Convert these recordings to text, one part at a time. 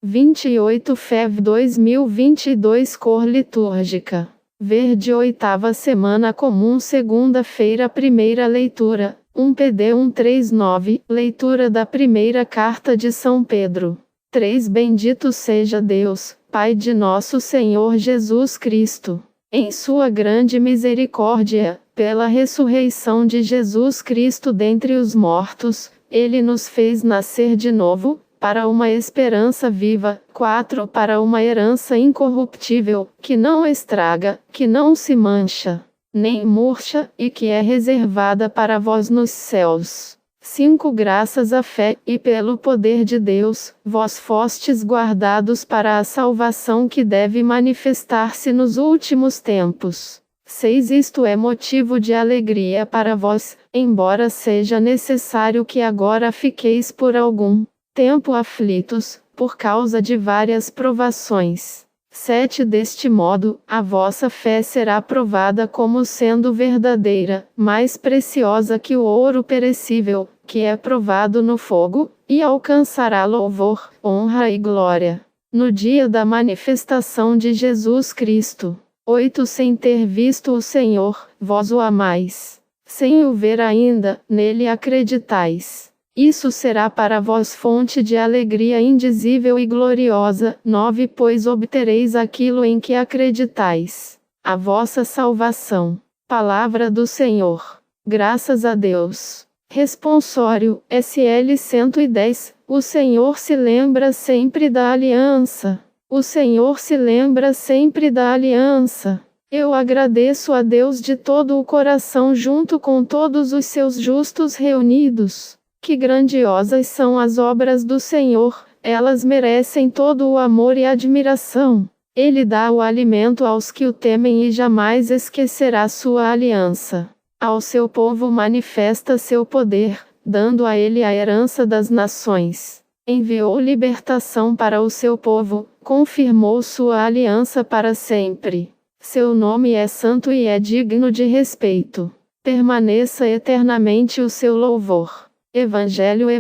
28 Fev 2022 Cor litúrgica. Verde. Oitava semana comum. Segunda-feira. Primeira leitura. 1 PD 139. Leitura da primeira carta de São Pedro. 3 Bendito seja Deus, Pai de nosso Senhor Jesus Cristo. Em sua grande misericórdia, pela ressurreição de Jesus Cristo dentre os mortos, Ele nos fez nascer de novo, para uma esperança viva. 4 Para uma herança incorruptível, que não estraga, que não se mancha, nem murcha, e que é reservada para vós nos céus. 5 Graças à fé, e pelo poder de Deus, vós fostes guardados para a salvação que deve manifestar-se nos últimos tempos. 6 Isto é motivo de alegria para vós, embora seja necessário que agora fiqueis por algum tempo aflitos, por causa de várias provações. 7 Deste modo, a vossa fé será provada como sendo verdadeira, mais preciosa que o ouro perecível, que é provado no fogo, e alcançará louvor, honra e glória no dia da manifestação de Jesus Cristo. 8 Sem ter visto o Senhor, vós o amais. Sem o ver ainda, nele acreditais. Isso será para vós fonte de alegria indizível e gloriosa. 9 Pois obtereis aquilo em que acreditais, a vossa salvação. Palavra do Senhor. Graças a Deus. Responsório, SL 110. O Senhor se lembra sempre da aliança. O Senhor se lembra sempre da aliança. Eu agradeço a Deus de todo o coração junto com todos os seus justos reunidos. Que grandiosas são as obras do Senhor, elas merecem todo o amor e admiração. Ele dá o alimento aos que o temem e jamais esquecerá sua aliança. Ao seu povo manifesta seu poder, dando a ele a herança das nações. Enviou libertação para o seu povo, confirmou sua aliança para sempre. Seu nome é santo e é digno de respeito. Permaneça eternamente o seu louvor. Evangelho,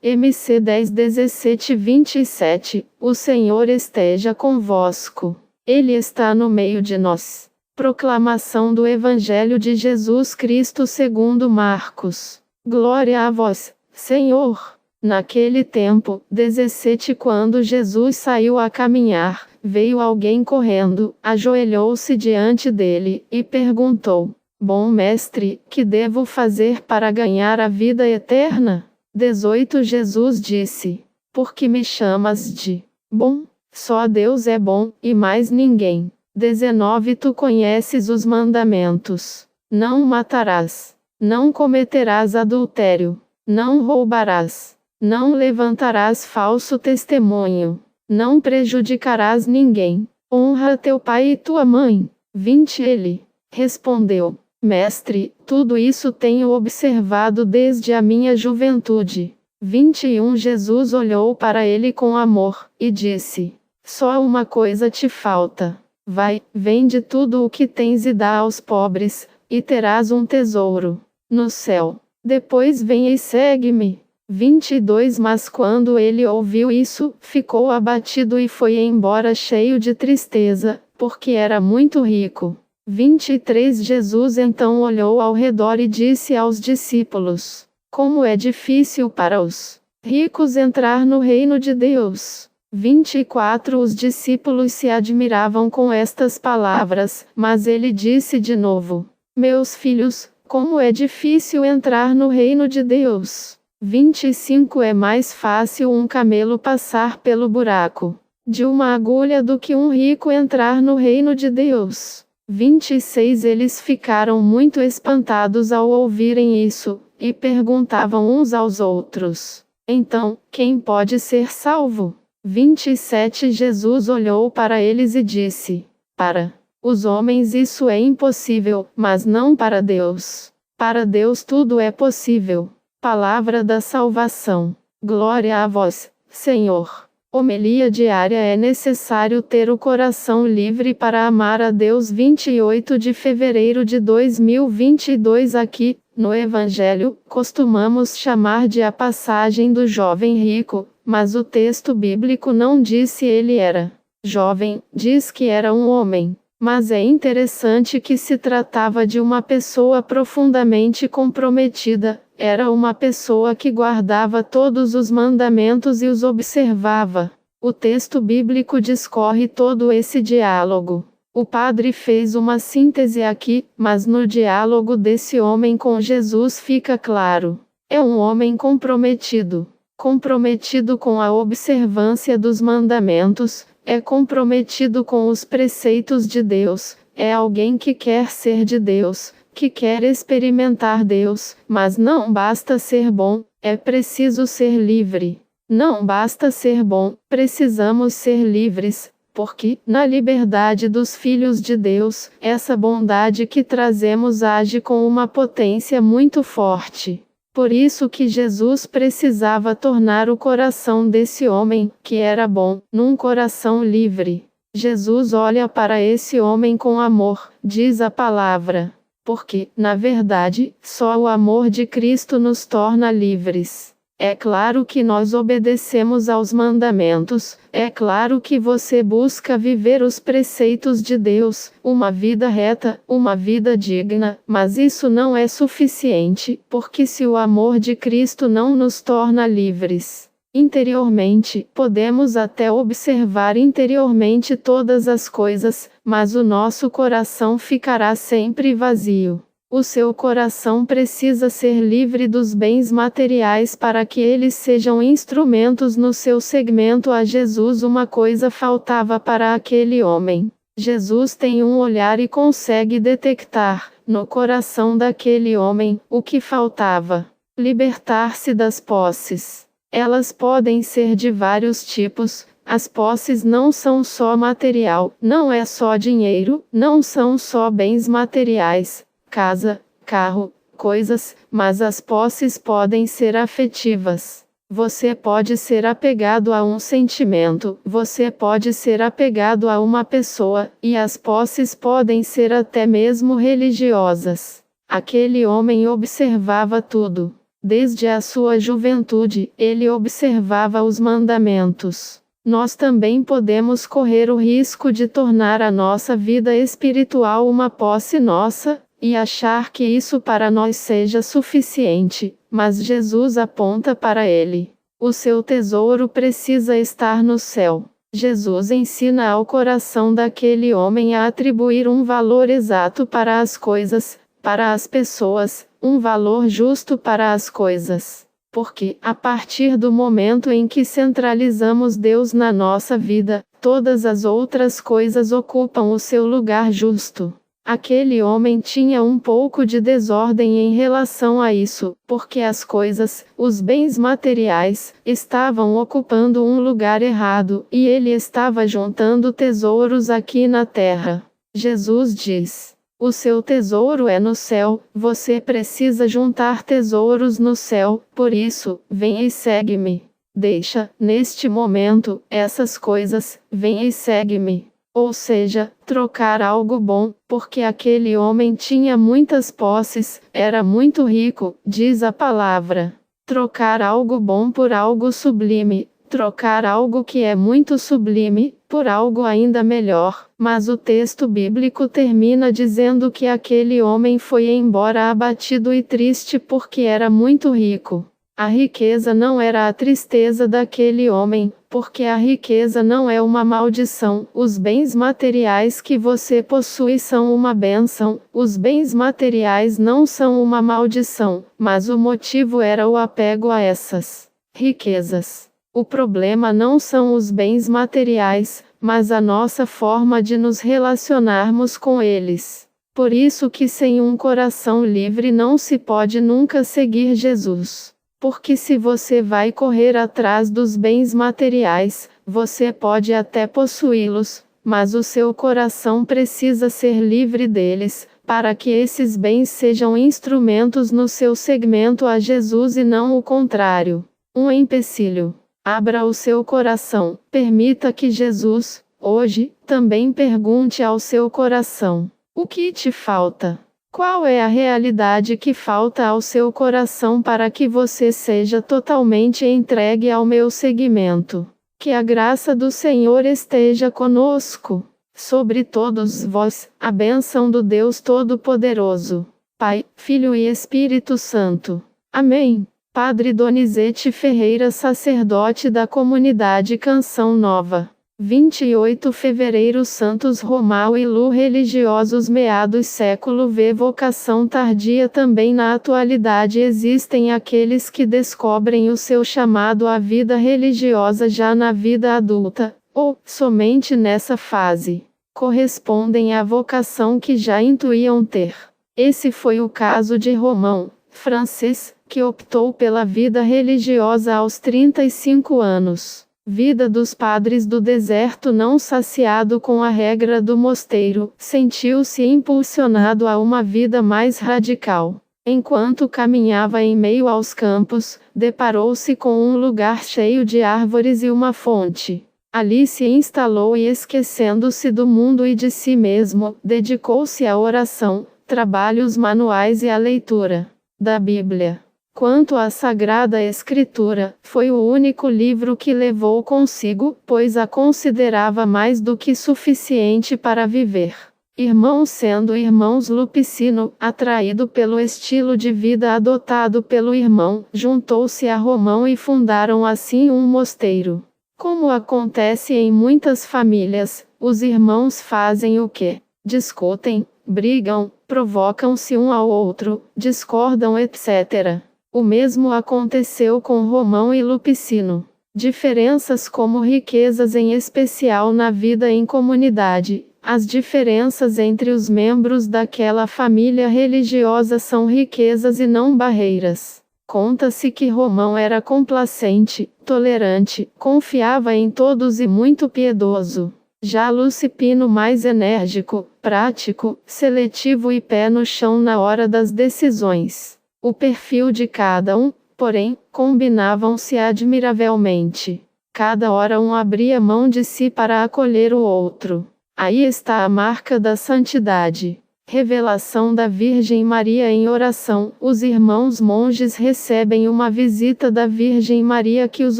MC 10, 17, 27. O Senhor esteja convosco. Ele está no meio de nós. Proclamação do Evangelho de Jesus Cristo segundo Marcos. Glória a vós, Senhor. Naquele tempo, 17 Quando Jesus saiu a caminhar, veio alguém correndo, ajoelhou-se diante dele, e perguntou: Bom mestre, que devo fazer para ganhar a vida eterna? 18 Jesus disse: Por que me chamas de bom? Só Deus é bom, e mais ninguém. 19 Tu conheces os mandamentos. Não matarás. Não cometerás adultério. Não roubarás. Não levantarás falso testemunho. Não prejudicarás ninguém. Honra teu pai e tua mãe. 20 Ele respondeu: Mestre, tudo isso tenho observado desde a minha juventude. 21 Jesus olhou para ele com amor, e disse: Só uma coisa te falta. Vai, vende tudo o que tens e dá aos pobres, e terás um tesouro no céu. Depois vem e segue-me. 22 Mas quando ele ouviu isso, ficou abatido e foi embora cheio de tristeza, porque era muito rico. 23 Jesus então olhou ao redor e disse aos discípulos: Como é difícil para os ricos entrar no reino de Deus. 24 Os discípulos se admiravam com estas palavras, mas ele disse de novo: Meus filhos, como é difícil entrar no reino de Deus. 25 É mais fácil um camelo passar pelo buraco de uma agulha do que um rico entrar no reino de Deus. 26 Eles ficaram muito espantados ao ouvirem isso, e perguntavam uns aos outros: Então, quem pode ser salvo? 27 Jesus olhou para eles e disse: Para os homens isso é impossível, mas não para Deus. Para Deus tudo é possível. Palavra da salvação. Glória a vós, Senhor. Homilia diária. É necessário ter o coração livre para amar a Deus. 28 de fevereiro de 2022. Aqui, no Evangelho, costumamos chamar de a passagem do jovem rico, mas o texto bíblico não diz se ele era jovem, diz que era um homem. Mas é interessante que se tratava de uma pessoa profundamente comprometida, era uma pessoa que guardava todos os mandamentos e os observava. O texto bíblico discorre todo esse diálogo. O padre fez uma síntese aqui, mas no diálogo desse homem com Jesus fica claro. É um homem comprometido. Comprometido com a observância dos mandamentos, é comprometido com os preceitos de Deus, é alguém que quer ser de Deus, que quer experimentar Deus, mas não basta ser bom, é preciso ser livre. Não basta ser bom, precisamos ser livres, porque, na liberdade dos filhos de Deus, essa bondade que trazemos age com uma potência muito forte. Por isso que Jesus precisava tornar o coração desse homem, que era bom, num coração livre. Jesus olha para esse homem com amor, diz a palavra. Porque, na verdade, só o amor de Cristo nos torna livres. É claro que nós obedecemos aos mandamentos, é claro que você busca viver os preceitos de Deus, uma vida reta, uma vida digna, mas isso não é suficiente, porque se o amor de Cristo não nos torna livres interiormente, podemos até observar interiormente todas as coisas, mas o nosso coração ficará sempre vazio. O seu coração precisa ser livre dos bens materiais para que eles sejam instrumentos no seu segmento a Jesus. Uma coisa faltava para aquele homem. Jesus tem um olhar e consegue detectar, no coração daquele homem, o que faltava. Libertar-se das posses. Elas podem ser de vários tipos. As posses não são só material, não é só dinheiro, não são só bens materiais. Casa, carro, coisas, mas as posses podem ser afetivas. Você pode ser apegado a um sentimento, você pode ser apegado a uma pessoa, e as posses podem ser até mesmo religiosas. Aquele homem observava tudo. Desde a sua juventude, ele observava os mandamentos. Nós também podemos correr o risco de tornar a nossa vida espiritual uma posse nossa, e achar que isso para nós seja suficiente, mas Jesus aponta para ele. O seu tesouro precisa estar no céu. Jesus ensina ao coração daquele homem a atribuir um valor exato para as coisas, para as pessoas, um valor justo para as coisas. Porque, a partir do momento em que centralizamos Deus na nossa vida, todas as outras coisas ocupam o seu lugar justo. Aquele homem tinha um pouco de desordem em relação a isso, porque as coisas, os bens materiais, estavam ocupando um lugar errado, e ele estava juntando tesouros aqui na terra. Jesus diz: o seu tesouro é no céu, você precisa juntar tesouros no céu, por isso, vem e segue-me. Deixa, neste momento, essas coisas, vem e segue-me. Ou seja, trocar algo bom, porque aquele homem tinha muitas posses, era muito rico, diz a palavra. Trocar algo bom por algo sublime, trocar algo que é muito sublime, por algo ainda melhor. Mas o texto bíblico termina dizendo que aquele homem foi embora abatido e triste porque era muito rico. A riqueza não era a tristeza daquele homem, porque a riqueza não é uma maldição. Os bens materiais que você possui são uma bênção. Os bens materiais não são uma maldição, mas o motivo era o apego a essas riquezas. O problema não são os bens materiais, mas a nossa forma de nos relacionarmos com eles. Por isso que sem um coração livre não se pode nunca seguir Jesus. Porque se você vai correr atrás dos bens materiais, você pode até possuí-los, mas o seu coração precisa ser livre deles, para que esses bens sejam instrumentos no seu segmento a Jesus e não o contrário. Um empecilho. Abra o seu coração, permita que Jesus, hoje, também pergunte ao seu coração: o que te falta? Qual é a realidade que falta ao seu coração para que você seja totalmente entregue ao meu seguimento? Que a graça do Senhor esteja conosco. Sobre todos vós, a bênção do Deus Todo-Poderoso, Pai, Filho e Espírito Santo. Amém. Padre Donizete Ferreira, sacerdote da comunidade Canção Nova. 28 fevereiro. Santos Romão e Lu, religiosos meados século V. Vocação tardia. Também na atualidade existem aqueles que descobrem o seu chamado à vida religiosa já na vida adulta, ou somente nessa fase. Correspondem à vocação que já intuíam ter. Esse foi o caso de Romão Francis, que optou pela vida religiosa aos 35 anos. Vida dos padres do deserto. Não saciado com a regra do mosteiro, sentiu-se impulsionado a uma vida mais radical. Enquanto caminhava em meio aos campos, deparou-se com um lugar cheio de árvores e uma fonte. Ali se instalou e, esquecendo-se do mundo e de si mesmo, dedicou-se à oração, trabalhos manuais e à leitura da Bíblia. Quanto à Sagrada Escritura, foi o único livro que levou consigo, pois a considerava mais do que suficiente para viver. Irmãos, sendo irmãos Lupicino, atraído pelo estilo de vida adotado pelo irmão, juntou-se a Romão e fundaram assim um mosteiro. Como acontece em muitas famílias, os irmãos fazem o quê? Discutem, brigam, provocam-se um ao outro, discordam, etc. O mesmo aconteceu com Romão e Lupicino. Diferenças como riquezas, em especial na vida em comunidade. As diferenças entre os membros daquela família religiosa são riquezas e não barreiras. Conta-se que Romão era complacente, tolerante, confiava em todos e muito piedoso. Já Lupicino mais enérgico, prático, seletivo e pé no chão na hora das decisões. O perfil de cada um, porém, combinavam-se admiravelmente. Cada hora um abria mão de si para acolher o outro. Aí está a marca da santidade. Revelação da Virgem Maria em oração. Os irmãos monges recebem uma visita da Virgem Maria que os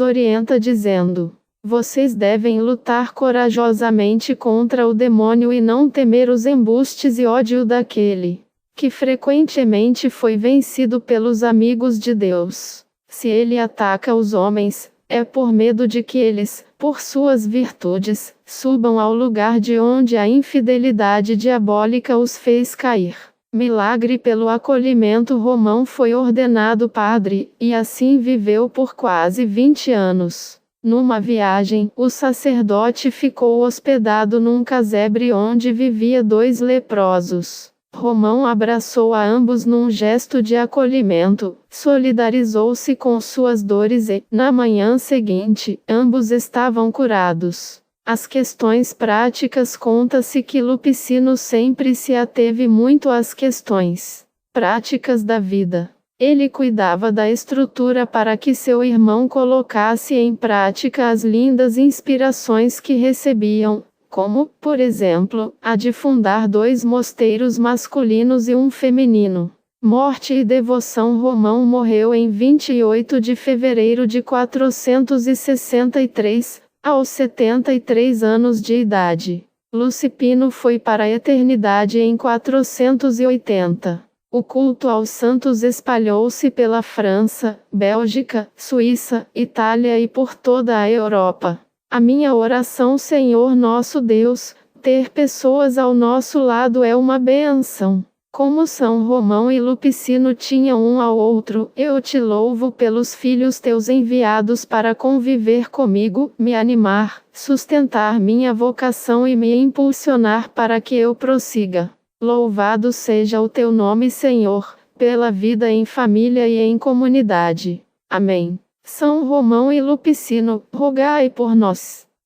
orienta dizendo: vocês devem lutar corajosamente contra o demônio e não temer os embustes e ódio daquele que frequentemente foi vencido pelos amigos de Deus. Se ele ataca os homens, é por medo de que eles, por suas virtudes, subam ao lugar de onde a infidelidade diabólica os fez cair. Milagre. Pelo acolhimento, Romão foi ordenado padre, e assim viveu por quase 20 anos. Numa viagem, o sacerdote ficou hospedado num casebre onde vivia 2 leprosos. Romão abraçou a ambos num gesto de acolhimento, solidarizou-se com suas dores e, na manhã seguinte, ambos estavam curados. As questões práticas. Conta-se que Lupicino sempre se ateve muito às questões práticas da vida. Ele cuidava da estrutura para que seu irmão colocasse em prática as lindas inspirações que recebiam, como, por exemplo, a de fundar 2 mosteiros masculinos e um feminino. Morte e devoção. Romão morreu em 28 de fevereiro de 463, aos 73 anos de idade. Lupicino foi para a eternidade em 480. O culto aos santos espalhou-se pela França, Bélgica, Suíça, Itália e por toda a Europa. A minha oração, Senhor nosso Deus, ter pessoas ao nosso lado é uma bênção. Como São Romão e Lupicino tinham um ao outro, eu te louvo pelos filhos teus enviados para conviver comigo, me animar, sustentar minha vocação e me impulsionar para que eu prossiga. Louvado seja o teu nome, Senhor, pela vida em família e em comunidade. Amém. São Romão e Lupicino, rogai por nós.